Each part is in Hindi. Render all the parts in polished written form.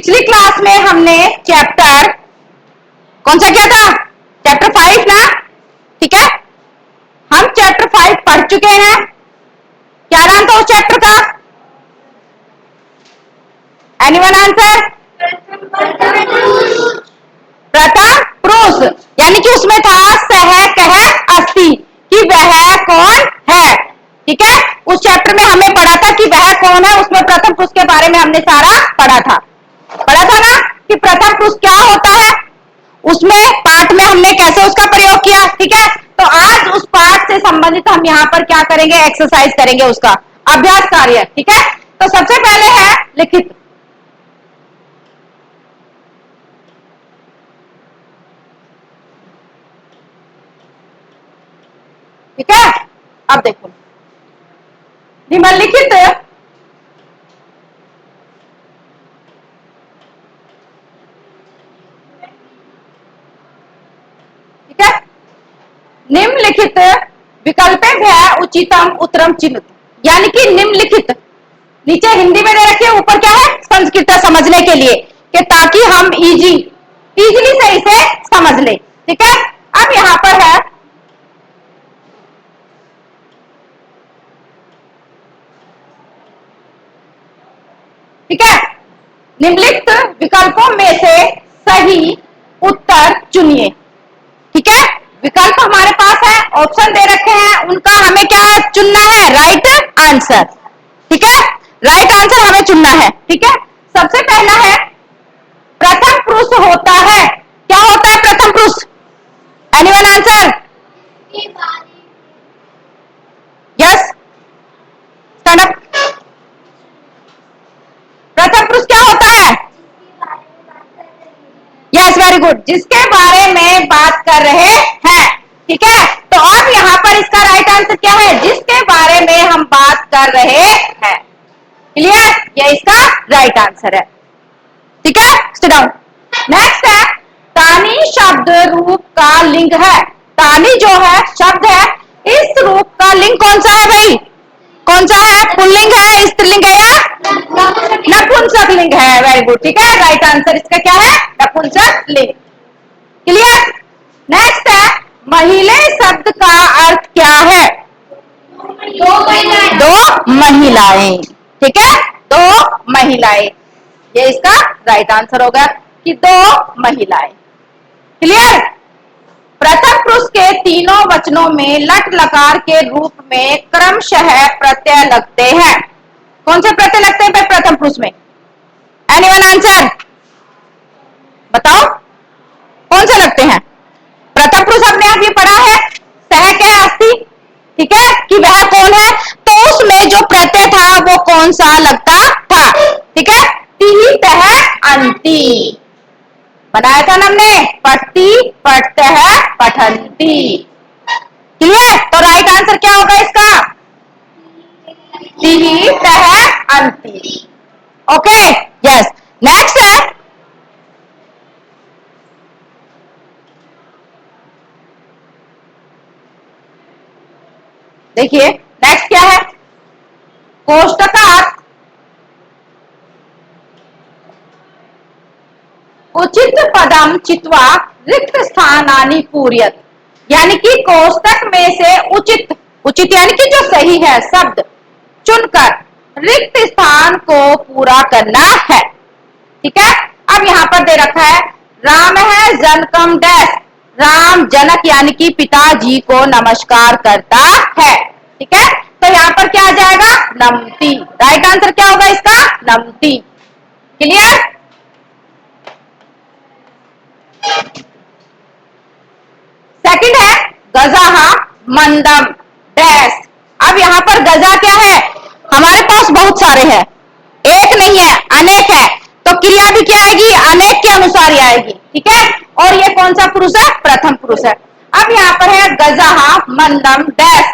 पिछली क्लास में हमने चैप्टर कौन सा किया था? चैप्टर 5 ना, ठीक है। हम चैप्टर 5 पढ़ चुके हैं। क्या नाम था उस चैप्टर का? Anyone answer? प्रथम पुरुष, यानी कि उसमें था सह कह अस्ति, कि वह कौन है, ठीक है। उस चैप्टर में हमें पढ़ा था कि वह कौन है, उसमें प्रथम पुरुष के बारे में हमने सारा पढ़ा था ना, कि प्रथम पुरुष क्या होता है। उसमें पाठ में हमने कैसे उसका प्रयोग किया, ठीक है। तो आज उस पाठ से संबंधित हम यहाँ पर क्या करेंगे, एक्सरसाइज करेंगे, उसका अभ्यास कार्य, ठीक है। तो सबसे पहले है लिखित। ठीक है, अब देखो निम्नलिखित ठीक है, निम्नलिखित विकल्पेभ्यः उचितम उत्तरम चिन्हित, यानी कि निम्नलिखित, नीचे हिंदी में दे रखे, ऊपर क्या है संस्कृत समझने के लिए, कि ताकि हम इजीली से इसे समझ ले, ठीक है। अब यहां पर है ठीक है, निम्नलिखित विकल्पों में से सही उत्तर चुनिए, ठीक है। विकल्प हमारे पास है, ऑप्शन दे रखे हैं, उनका हमें क्या चुनना है, राइट आंसर, ठीक है। राइट आंसर हमें चुनना है, ठीक है। सबसे पहला है प्रथम पुरुष होता है, क्या होता है प्रथम पुरुष? Anyone answer? Yes, stand up. प्रथम पुरुष क्या होता है? यस, वेरी गुड, जिसके बारे में बात कर रहे हैं, ठीक है। तो अब यहाँ पर इसका राइट आंसर क्या है? जिसके बारे में हम बात कर रहे हैं, क्लियर, ये इसका राइट आंसर है, ठीक है। Sit down. नेक्स्ट है तानी शब्द रूप का लिंग है। तानी जो है शब्द है, इस रूप का लिंग कौन सा है भाई? कौन सा है? पुल्लिंग है, स्त्रीलिंग है या नपुंसक लिंग है? वेरी गुड, ठीक है। राइट आंसर इसका क्या है? नपुंसक लिंग, क्लियर। नेक्स्ट है महिले शब्द का अर्थ क्या है? दो महिलाएं, ठीक है, दो महिलाएं, ये इसका राइट आंसर होगा कि दो महिलाएं, क्लियर। प्रथम पुरुष के तीनों वचनों में लट लकार के रूप में क्रमशः प्रत्यय लगते हैं। कौन से प्रत्यय लगते हैं प्रथम पुरुष में? Anyone answer? बताओ कौन से लगते हैं? प्रथम पुरुष हमने अभी पढ़ा है सह कह अस्ति, ठीक है, कि वह कौन है। तो उसमें जो प्रत्यय था वो कौन सा लगता था? ठीक है, ती तह अंति बनाया था ना हमने, पठती पठतः पठन्ति, क्लियर। तो राइट आंसर क्या होगा इसका? ती तह अंति, ओके, यस। नेक्स्ट है देखिए, नेक्स्ट क्या है? कोष्टकात् उचित पदम चित्वा रिक्त स्थानानि पूरयत, यानी कि कोष्टक में से उचित, उचित यानी कि जो सही है शब्द चुनकर रिक्त स्थान को पूरा करना है, ठीक है। अब यहां पर दे रखा है राम है जनकम डैश, राम जनक यानी कि पिताजी को नमस्कार करता है, ठीक है। तो यहां पर क्या आ जाएगा? नमति। राइट आंसर क्या होगा इसका? नमति, क्लियर। सेकंड है गजाहा मंदम डैश। अब यहां पर गजा क्या है? हमारे पास बहुत सारे हैं, एक नहीं है, अनेक है, तो क्रिया भी क्या आएगी? अनेक के अनुसार ही आएगी, ठीक है। और ये कौन सा पुरुष है? प्रथम पुरुष है। अब यहाँ पर है गजाहा मंदम डैश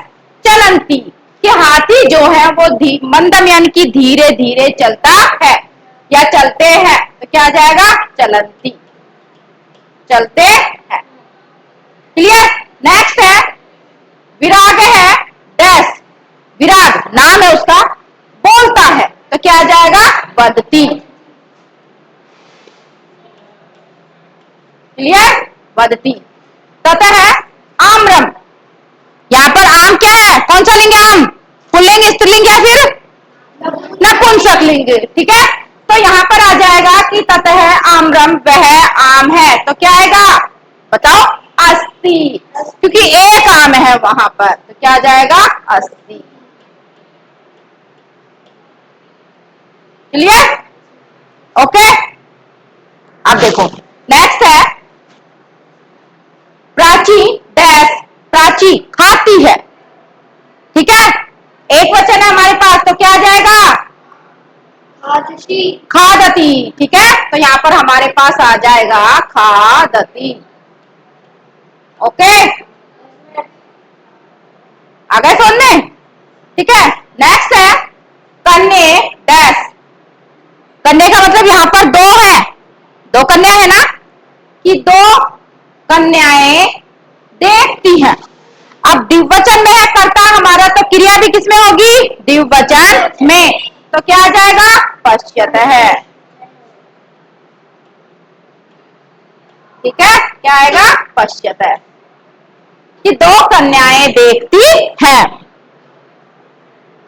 चलंती, कि हाथी जो है वो मंदम यानी कि धीरे धीरे चलता है या चलते हैं, तो क्या आ जाएगा? चलंती, चलते हैं, क्लियर। नेक्स्ट है विराग है डैश, विराग नाम है उसका, बोलता है, तो क्या आ जाएगा? वदती, क्लियर, वदती। ततः आम्रम, यहाँ पर आम क्या है, कौन सा लिंग है आम, पुल्लिंग स्त्रीलिंग या फिर नपुंसक लिंग, ठीक है। तो यहाँ पर आ जाएगा कि ततः आम्रम, वह आम है, तो क्या आएगा बताओ, अस्ति, क्योंकि एक आम है वहां पर, तो क्या आ जाएगा अस्ति। Clear, okay. अब देखो नेक्स्ट है प्राची डैश, प्राची खाती है, ठीक है, एक वचन है हमारे पास, तो क्या आ जाएगा खादती, खादती, ठीक है। तो यहाँ पर हमारे पास आ जाएगा खादती, ओके, आ गए समझ में, ठीक है। नेक्स्ट है कन्या डैश, कन्या का मतलब यहाँ पर दो है, दो कन्या है ना, कि दो कन्याएं देखती हैं। अब द्विवचन में है कर्ता हमारा, तो क्रिया भी किसमें होगी, द्विवचन में, तो क्या आ जाएगा पश्यतः है, ठीक है, क्या आएगा पश्यतः, कि दो कन्याएं देखती हैं।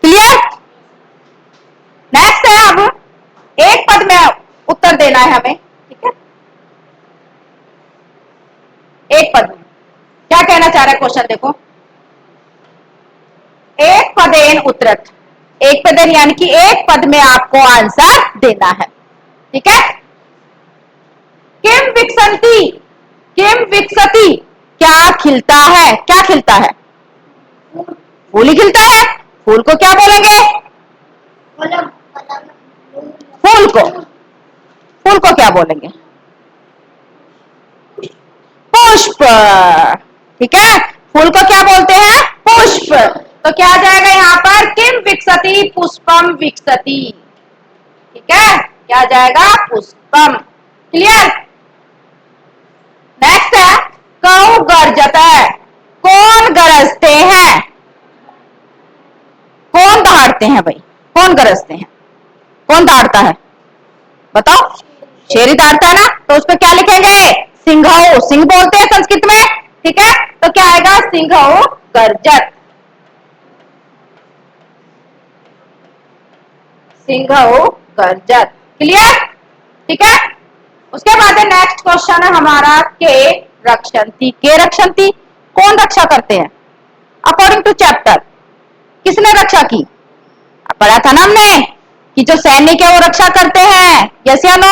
क्लियर, नेक्स्ट है अब एक पद में उत्तर देना है हमें, ठीक है, एक पद में क्या कहना चाह रहा है क्वेश्चन देखो, एक पदेन उत्तरत, एक पदेन यानी कि एक पद में आपको आंसर देना है, ठीक है। किम विकसंती, किम विकसती, क्या खिलता है, क्या खिलता है, फूल ही खिलता है, फूल को क्या बोलेंगे, फूल को, फूल को क्या बोलेंगे, पुष्प, ठीक है, फूल को क्या बोलते हैं पुष्प, तो क्या आ जाएगा यहाँ पर किम विकसती पुष्पम विकसती, ठीक है, क्या आ जाएगा पुष्पम। क्लियर, नेक्स्ट है कौ गर्जत है, कौन गरजते हैं, कौन दहाड़ते हैं भाई, कौन गरजते हैं, कौन दहाड़ता है बताओ, शेर ही दहाड़ता है ना, तो उस पर क्या लिखेंगे सिंघऊ, सिंह बोलते हैं संस्कृत में, ठीक है, तो क्या आएगा सिंघऊ गर्जत, सिंघऊ गर्जत। क्लियर, ठीक है। उसके बाद नेक्स्ट क्वेश्चन है हमारा के रक्षंती, के रक्षंती कौन रक्षा करते हैं, अकॉर्डिंग टू चैप्टर किसने रक्षा की, पढ़ा था ना हमने कि जो सैनिक है वो रक्षा करते हैं, यस या नो,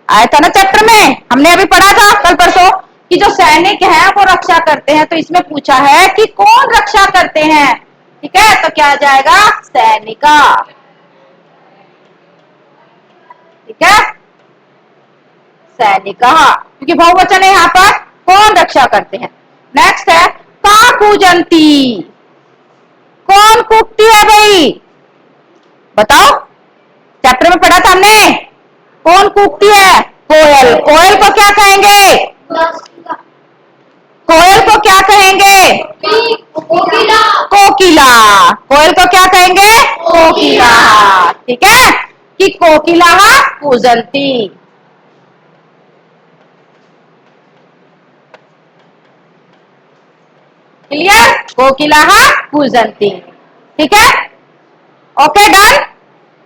आया था ना चैप्टर में, हमने अभी पढ़ा था कल परसों कि जो सैनिक है वो रक्षा करते हैं, तो इसमें पूछा है कि कौन रक्षा करते हैं, ठीक है, तो क्या आ जाएगा सैनिका, ठीक है, सैनिका, क्योंकि बहुवचन है यहाँ पर, कौन रक्षा करते हैं। नेक्स्ट है का कूजंती, कौन कूकती है भाई बताओ, चैप्टर में पढ़ा था हमने, कौन कूकती है, कोयल, कोयल को क्या कहेंगे, कोयल को क्या कहेंगे कोकिला, कोकिला, कोयल को क्या कहेंगे कोकिला, ठीक है, कि कोकिला कूजंती। क्लियर, कोकिला कूजंती, ठीक है, ओके डन।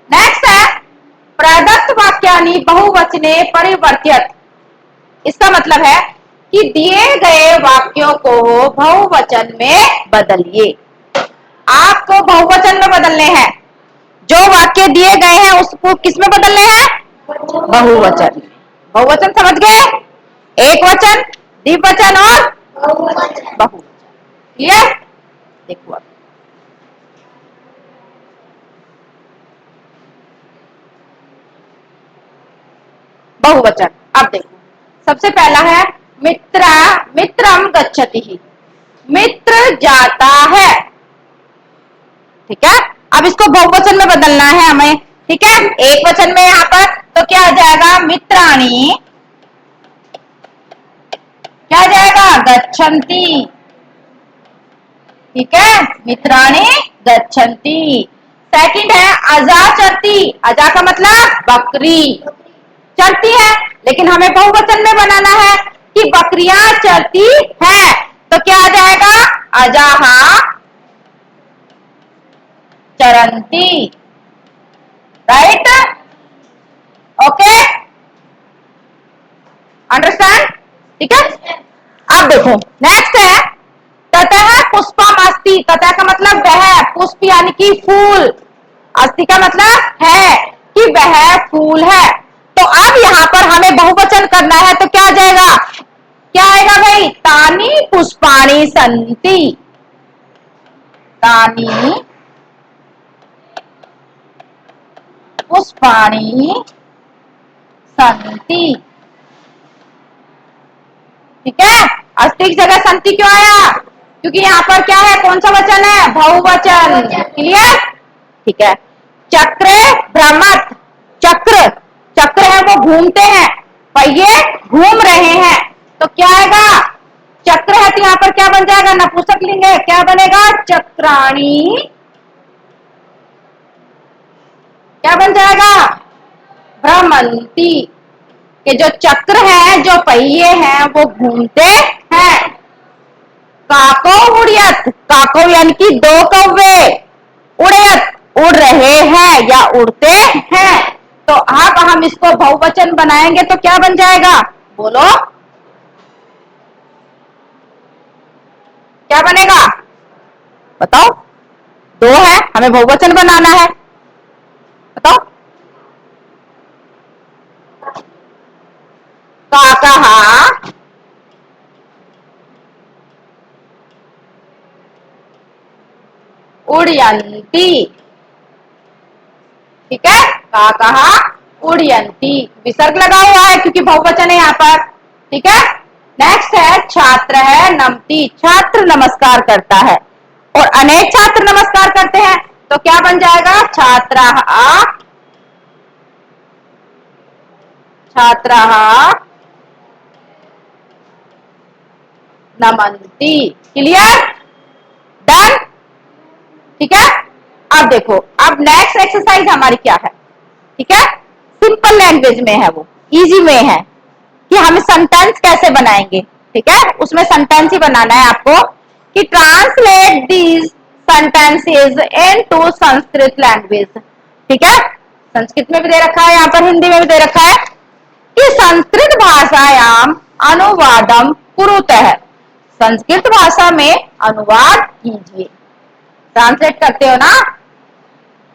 नेक्स्ट है प्रदत्त वाक्यानि बहुवचने परिवर्त्यत, इसका मतलब है कि दिए गए वाक्यों को बहुवचन में बदलिए, आपको बहुवचन में बदलने हैं, जो वाक्य दिए गए हैं उसको किस में बदलने हैं बहुवचन, बहुवचन समझ गए, एक वचन, द्विवचन और बहुवचन, क्लियर, देखो अब बहुवचन, अब देखो सबसे पहला है मित्रा, मित्रम गच्छति ही, मित्र जाता है, ठीक है, अब इसको बहुवचन में बदलना है हमें, ठीक है, एक वचन में यहाँ पर, तो क्या आ जाएगा मित्राणि, क्या आ जाएगा गच्छन्ति, ठीक है, मित्राणि गच्छन्ति। सेकंड है अजा चरती, अजा का मतलब बकरी, चलती है, लेकिन हमें बहुवचन में बनाना है कि बकरियां चलती हैं, तो क्या आ जाएगा? अजाहा चरंती, राइट? Okay, understand? ठीक है। अब देखो नेक्स्ट है ततः पुष्पम अस्ति। ततः का मतलब वह, पुष्प यानी कि फूल, अस्ति का मतलब है कि वह फूल है। तो अब यहां पर हमें बहुवचन करना है, तो क्या आ जाएगा? क्या आएगा भाई? तानी पुष्पाणी संति, तानी पुष्पाणी संति। ठीक है, अस्ति की जगह संति क्यों आया? क्योंकि यहाँ पर क्या है? कौन सा वचन है? बहुवचन। क्लियर? ठीक है। चक्रे भ्रमत, चक्र, चक्र है वो घूमते हैं, पहिए घूम रहे हैं, तो क्या आएगा? चक्र है तो यहाँ पर क्या बन जाएगा? नपुंसकलिंग है, क्या बनेगा? चक्राणी, क्या बन जाएगा? भ्रमंती, कि जो चक्र है, जो पहिए हैं वो घूमते हैं। काको उड़ियत, काको यानी कि दो कौवे, उड़यत उड़ रहे हैं या उड़ते हैं। तो अब हम इसको बहुवचन बनाएंगे तो क्या बन जाएगा? बोलो क्या बनेगा? बताओ, दो है, हमें बहुवचन बनाना है, बताओ। काकहा उड़यंती, ठीक है, काकहा उड़यंती, विसर्ग लगा हुआ है क्योंकि बहुवचन है यहाँ पर। ठीक है। नेक्स्ट है छात्र है नमती, छात्र नमस्कार करता है, और अनेक छात्र नमस्कार करते हैं, तो क्या बन जाएगा? छात्राः, छात्राः नमन्ति। क्लियर? डन? ठीक है। अब देखो, अब नेक्स्ट एक्सरसाइज हमारी क्या है? ठीक है, सिंपल लैंग्वेज में है, वो इजी में है कि हम सेंटेंस कैसे बनाएंगे। ठीक है, उसमें सेंटेंस ही बनाना है आपको कि translate these sentences into Sanskrit language. ठीक है, संस्कृत में भी दे रखा है, यहाँ पर हिंदी में भी दे रखा है कि संस्कृत भाषायाम अनुवादम कुरुतः, संस्कृत भाषा में अनुवाद कीजिए। ट्रांसलेट करते हो ना,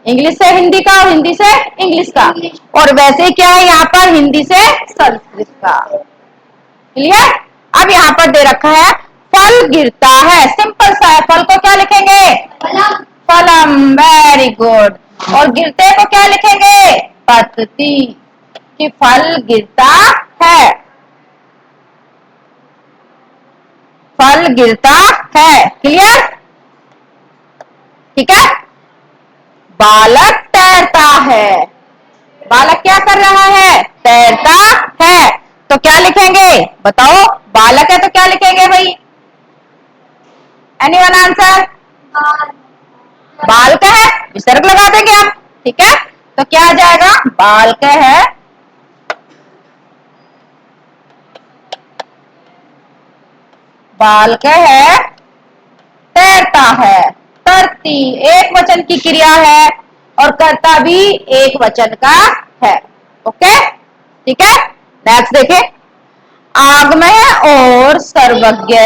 इंग्लिश से हिंदी का और हिंदी से इंग्लिश का, और वैसे क्या है यहाँ पर? हिंदी से संस्कृत का। क्लियर? अब यहाँ पर दे रखा है फल गिरता है, सिंपल सा है, फल को क्या लिखेंगे? फलम, वेरी गुड। और गिरते को क्या लिखेंगे? पतती, कि फल गिरता है, फल गिरता है। क्लियर? ठीक है। बालक तैरता है, बालक क्या कर रहा है? तैरता है, तो क्या लिखेंगे? बताओ, बालक है तो क्या लिखेंगे भाई? Anyone answer? बालक है, विसर्ग लगा देंगे हम। ठीक है, तो क्या आ जाएगा? बालक है, बालक है तैरता है, तरती एक वचन की क्रिया है और कर्ता भी एक वचन का है। ओके, ठीक है। नेक्स्ट देखिए, आगमय और सर्वज्ञ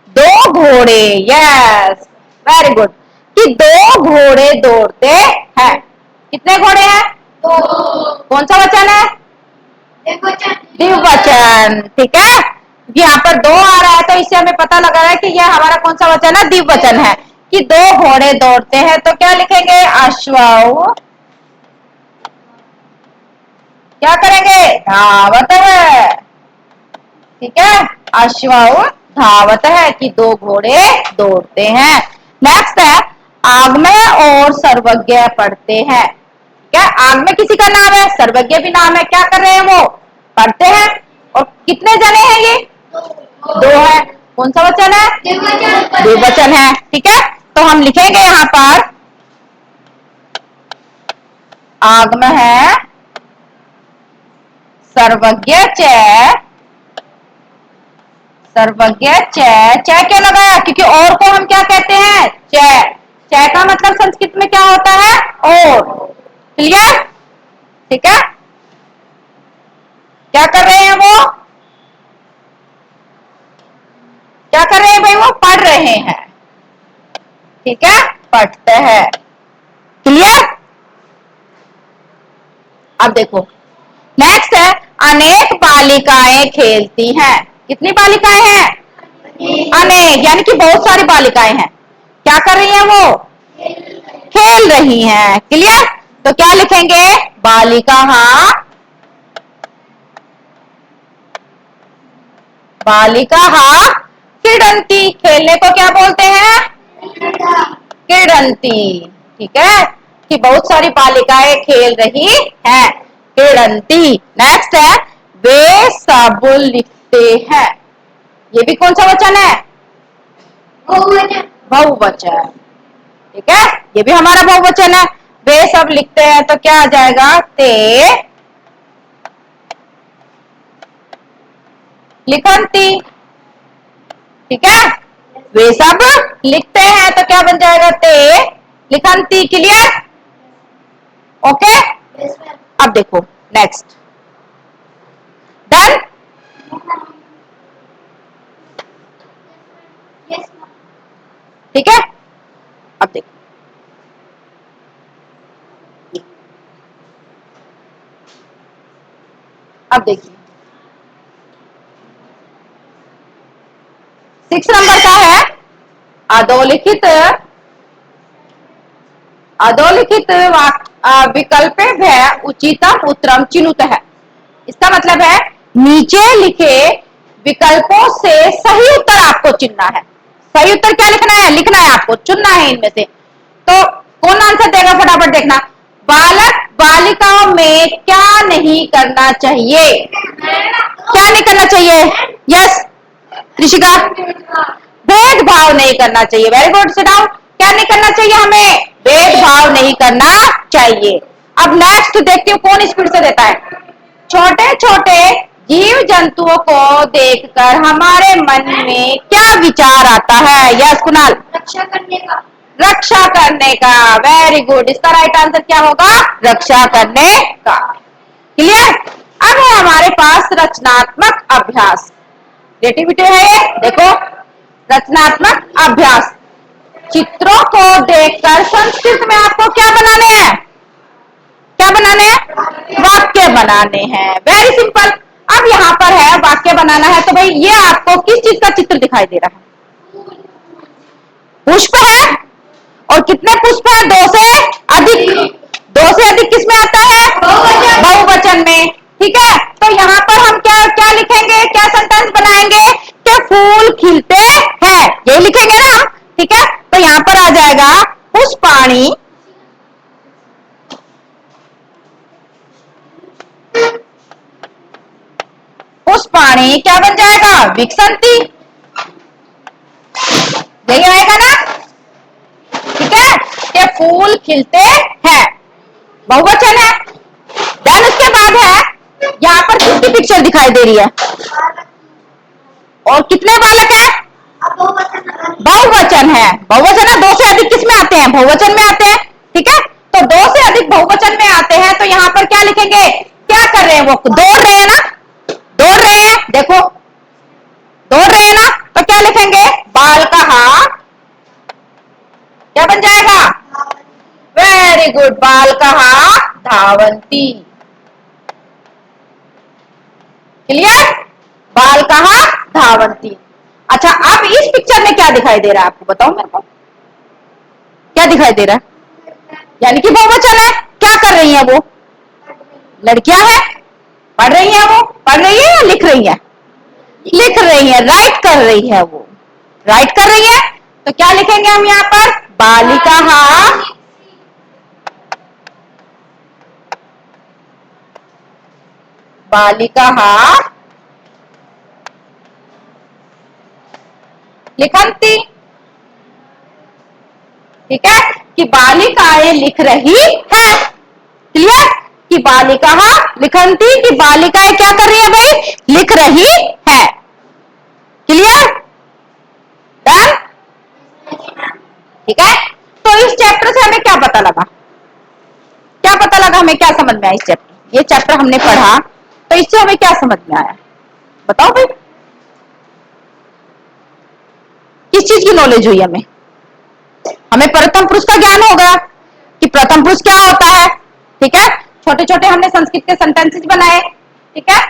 दो घोड़े, यस वेरी गुड, कि दो घोड़े दौड़ते हैं। कितने घोड़े हैं? दो। कौन सा वचन है? द्विवचन। ठीक है, यहाँ पर दो आ रहा है तो इससे हमें पता लगा है कि यह हमारा कौन सा वचन है? द्विवचन है, कि दो घोड़े दौड़ते हैं, तो क्या लिखेंगे? अश्वौ, क्या करेंगे? धावत है। ठीक है, अश्वौ धावत है, कि दो घोड़े दौड़ते हैं। नेक्स्ट है आगमय और सर्वज्ञ पढ़ते हैं। क्या आगमय किसी का नाम है, सर्वज्ञ भी नाम है, क्या कर रहे हैं? वो पढ़ते हैं। और कितने जने हैं ये? दो है। कौन सा वचन है? द्विवचन है। ठीक है, तो हम लिखेंगे यहाँ पर आगमय है सर्वज्ञ च, सर्वज्ञ च, च क्यों लगाया? क्योंकि और को हम क्या कहते हैं? च। च का मतलब संस्कृत में क्या होता है? और। क्लियर? ठीक है। क्या कर रहे हैं वो? क्या कर रहे हैं भाई? वो पढ़ रहे हैं। ठीक है, पढ़ते हैं। क्लियर? अब देखो नेक्स्ट है, अनेक बालिकाएं खेलती हैं। कितनी बालिकाएं हैं? अनेक, यानी कि बहुत सारी बालिकाएं हैं। क्या कर रही हैं वो? खेल रही हैं। क्लियर? तो क्या लिखेंगे? बालिका, बालिका क्रीडंती। खेलने को क्या बोलते हैं? क्रीडंती। ठीक है, कि बहुत सारी बालिकाएं खेल रही हैं, क्रीडंती। नेक्स्ट है, वे सब लिखते हैं। ये भी कौन सा वचन है? बहुवचन। ठीक है, ये भी हमारा बहुवचन है। वे सब लिखते हैं तो क्या आ जाएगा? ते लिखंती। ठीक है, वे सब लिखते हैं तो क्या बन जाएगा? ते लिखंती। क्लियर? ओके। अब देखो नेक्स्ट, डन। ठीक है, अब देखो, अब देखिए 6 नंबर का है, अधोलिखित, अधोलिखित विकल्प है उचितम उत्तरम चिनुत है। इसका मतलब है नीचे लिखे विकल्पों से सही उत्तर आपको चुनना है। सही उत्तर क्या लिखना है? लिखना है आपको, चुनना है इनमें से। तो कौन आंसर देगा? फटाफट देखना। बालक बालिकाओं में क्या नहीं करना चाहिए? क्या नहीं करना चाहिए? यस ऋषिका, भेदभाव नहीं करना चाहिए। Very good, sit down. क्या नहीं करना चाहिए? हमें भेदभाव नहीं करना चाहिए। अब नेक्स्ट देखती हूँ कौन स्पीड से देता है। छोटे छोटे जीव जंतुओं को देखकर हमारे मन में क्या विचार आता है? यस कुणाल। रक्षा करने का। रक्षा करने का, वेरी गुड। इसका राइट आंसर क्या होगा? रक्षा करने का। क्लियर? अब है हमारे पास रचनात्मक अभ्यास। क्रिएटिविटी है ये, देखो रचनात्मक अभ्यास। चित्रों को देखकर संस्कृत में आपको क्या बनाने हैं? क्या बनाने हैं? वाक्य बनाने हैं। Very simple. अब यहाँ पर है वाक्य बनाना है, तो भाई ये आपको किस चीज का चित्र दिखाई दे रहा है? पुष्प है। और कितने पुष्प है? 2 से अधिक। 2 से अधिक किस में आता है? बहुवचन में। ठीक है, तो यहाँ पर हम क्या क्या लिखेंगे? क्या सेंटेंस बनाएंगे? कि फूल खिलते हैं, ये लिखेंगे ना हम। ठीक है, तो यहाँ पर आ जाएगा पुष्पाणि पुष्पाणि, क्या बन जाएगा? विकसंती। यही आएगा ना? ठीक है, कि फूल खिलते हैं, बहुवचन है। देन उसके बाद है यहाँ पर किसकी पिक्चर दिखाई दे रही है? और कितने बालक है? बहुवचन है। बहुवचन है, 2 से अधिक किस में आते हैं? बहुवचन में आते हैं। ठीक है, तो 2 से अधिक बहुवचन में आते हैं, तो यहाँ पर क्या लिखेंगे? क्या कर रहे हैं? वो दौड़ रहे हैं ना? दौड़ रहे हैं, देखो दौड़ रहे हैं ना, तो क्या लिखेंगे? बालकः, क्या बन जाएगा? वेरी गुड, बालकः धावन्ति। क्लियर? बालकः धावन्ति। अच्छा, अब इस पिक्चर में क्या दिखाई दे रहा है आपको? बताओ मेरे को, क्या दिखाई दे रहा है? यानी कि बहुवचन है। क्या कर रही है वो? लड़कियां हैं, पढ़ रही है। वो पढ़ रही है या लिख रही है? लिख रही है, राइट कर रही है। वो राइट कर रही है, तो क्या लिखेंगे हम यहाँ पर? बालिकाः, बालिकाः लिखन्ति। ठीक है, कि बालिकाएं लिख रही है। क्लियर? कि बालिका लिखन्ति, कि बालिकाएं क्या कर रही है भाई, लिख रही है। क्लियर, डन, ठीक है। तो इस चैप्टर से हमें क्या पता लगा, क्या पता लगा हमें, क्या समझ में आया इस चैप्टर, ये चैप्टर हमने पढ़ा तो इससे हमें क्या समझ में आया, बताओ भाई, किस चीज की नॉलेज हुई हमें, हमें प्रथम पुरुष का ज्ञान हो गया कि प्रथम पुरुष क्या होता है, ठीक है। छोटे छोटे हमने संस्कृत के सेंटेंसेस बनाए, ठीक है,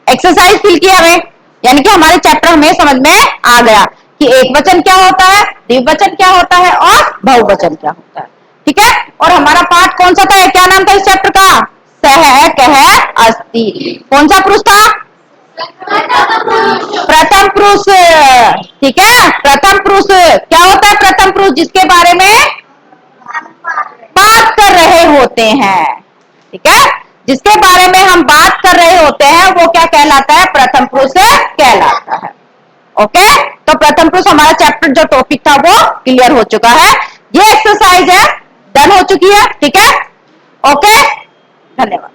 एक्सरसाइज फिल किया हमें, यानी कि हमारे चैप्टर हमें समझ में आ गया कि एक वचन क्या होता है, द्विवचन क्या होता है और बहुवचन क्या होता है, ठीक है। और हमारा पाठ कौन सा था, क्या नाम था इस चैप्टर का, सह कह अस्ति, कौन सा पुरुष था, प्रथम पुरुष, ठीक है। प्रथम पुरुष क्या होता है, प्रथम पुरुष जिसके बारे में बात कर रहे होते हैं, ठीक है, जिसके बारे में हम बात कर रहे होते हैं वो क्या कहलाता है, प्रथम पुरुष कहलाता है। ओके, तो प्रथम पुरुष हमारा चैप्टर जो टॉपिक था वो क्लियर हो चुका है, ये एक्सरसाइज है, डन हो चुकी है, ठीक है। ओके, धन्यवाद।